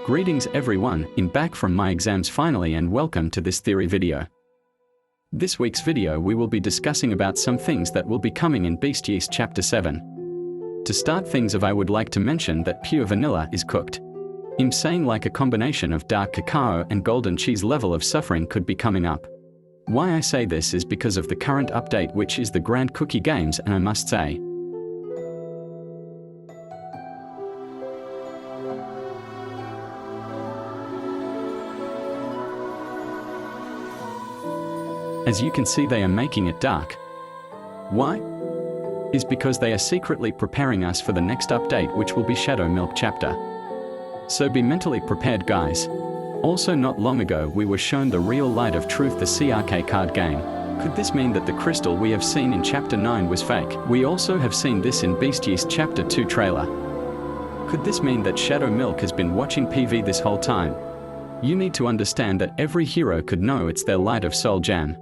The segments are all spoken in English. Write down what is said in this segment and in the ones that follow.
Greetings everyone, I'm back from my exams finally, and welcome to this theory video. This week's video we will be discussing about some things that will be coming in Beast Yeast Chapter 7. To start things off, I would like to mention that pure vanilla is cooked. I'm saying like a combination of dark cacao and golden cheese level of suffering could be coming up. Why I say this is because of the current update, which is the Grand Cookie Games, and I must say, as you can see, they are making it dark. Why? Is because they are secretly preparing us for the next update, which will be Shadow Milk Chapter. So be mentally prepared, guys. Also, not long ago we were shown the real light of truth, the CRK card game. Could this mean that the crystal we have seen in Chapter 9 was fake? We also have seen this in Beast Yeast Chapter 2 trailer. Could this mean that Shadow Milk has been watching PV this whole time? You need to understand that every hero could know it's their light of soul jam.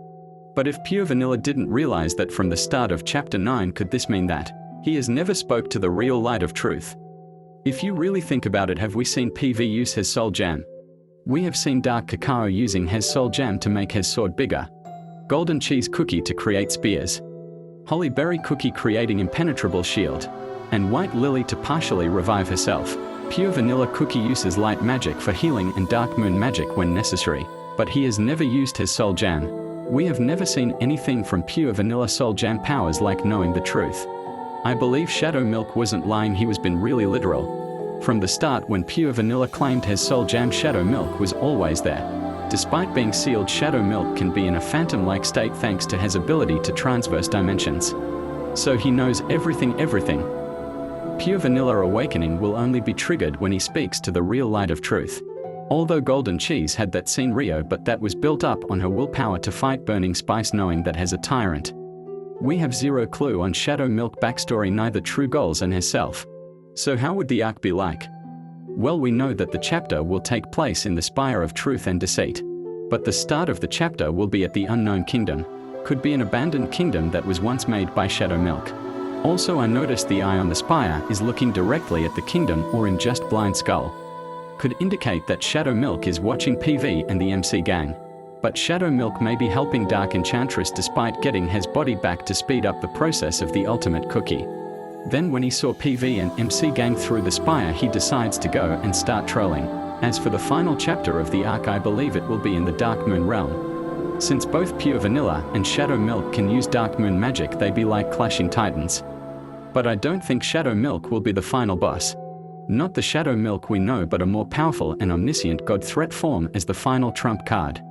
But if Pure Vanilla didn't realize that from the start of Chapter 9, could this mean that he has never spoke to the real light of truth? If you really think about it, have we seen PV use his soul jam? We have seen dark cacao using his soul jam to make his sword bigger, golden cheese cookie to create spears, holly berry cookie creating impenetrable shield, and white lily to partially revive herself. Pure Vanilla cookie uses light magic for healing and dark moon magic when necessary, but he has never used his soul jam. We have never seen anything from Pure Vanilla soul jam powers like knowing the truth. I believe Shadow Milk wasn't lying, he was being really literal. From the start, when Pure Vanilla claimed his soul jam, Shadow Milk was always there. Despite being sealed, Shadow Milk can be in a phantom-like state thanks to his ability to transverse dimensions. So he knows everything. Pure Vanilla awakening will only be triggered when he speaks to the real light of truth. Although Golden Cheese had that scenario, but that was built up on her willpower to fight Burning Spice, knowing that as a tyrant. We have zero clue on Shadow Milk backstory, neither true goals and herself. So how would the arc be like? Well, we know that the chapter will take place in the Spire of Truth and Deceit. But the start of the chapter will be at the Unknown Kingdom. Could be an abandoned kingdom that was once made by Shadow Milk. Also, I noticed the eye on the spire is looking directly at the kingdom, or in just blind skull. Could indicate that Shadow Milk is watching PV and the MC gang. But Shadow Milk may be helping Dark Enchantress despite getting his body back to speed up the process of the ultimate cookie. Then when he saw PV and MC gang through the spire, he decides to go and start trolling. As for the final chapter of the arc, I believe it will be in the Dark Moon realm. Since both Pure Vanilla and Shadow Milk can use Dark Moon magic, they be like clashing titans. But I don't think Shadow Milk will be the final boss. Not the Shadow Milk we know, but a more powerful and omniscient god threat form as the final trump card.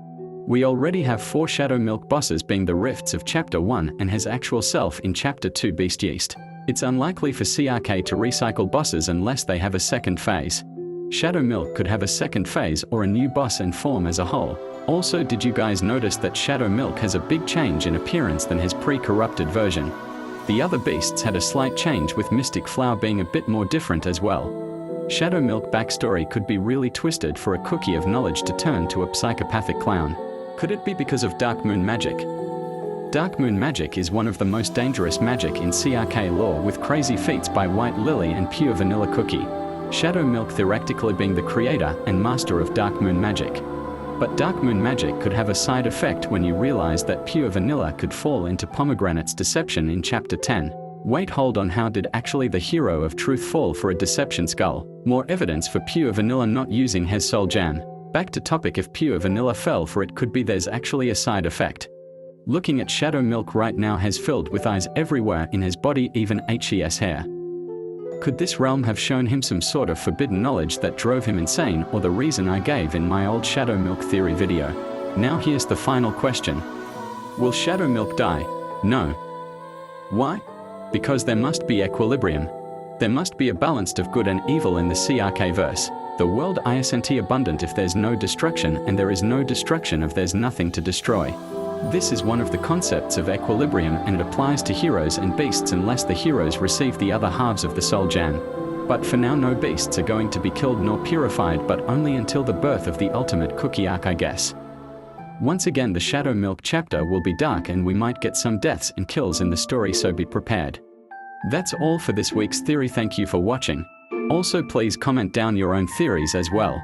We already have 4 Shadow Milk bosses, being the Rifts of Chapter 1 and his actual self in Chapter 2 Beast Yeast. It's unlikely for CRK to recycle bosses unless they have a second phase. Shadow Milk could have a second phase or a new boss and form as a whole. Also, did you guys notice that Shadow Milk has a big change in appearance than his pre-corrupted version? The other beasts had a slight change, with Mystic Flower being a bit more different as well. Shadow Milk backstory could be really twisted for a cookie of knowledge to turn to a psychopathic clown. Could it be because of Dark Moon magic? Dark Moon magic is one of the most dangerous magic in CRK lore, with crazy feats by White Lily and Pure Vanilla Cookie. Shadow Milk theoretically being the creator and master of Dark Moon magic. But Dark Moon magic could have a side effect when you realize that Pure Vanilla could fall into Pomegranate's deception in Chapter 10. Wait, hold on, how did actually the hero of truth fall for a deception skull? More evidence for Pure Vanilla not using his soul jam. Back to topic, if Pure Vanilla fell for it, could be there's actually a side effect. Looking at Shadow Milk right now, has filled with eyes everywhere in his body, even his hair. Could this realm have shown him some sort of forbidden knowledge that drove him insane, or the reason I gave in my old Shadow Milk theory video? Now here's the final question. Will Shadow Milk die? No. Why? Because there must be equilibrium. There must be a balance of good and evil in the CRK verse. The world isn't abundant if there's no destruction, and there is no destruction if there's nothing to destroy. This is one of the concepts of equilibrium, and it applies to heroes and beasts unless the heroes receive the other halves of the soul jam. But for now, no beasts are going to be killed nor purified, but only until the birth of the ultimate cookie arc, I guess. Once again, the Shadow Milk chapter will be dark, and we might get some deaths and kills in the story, so be prepared. That's all for this week's theory. Thank you for watching. Also, please comment down your own theories as well.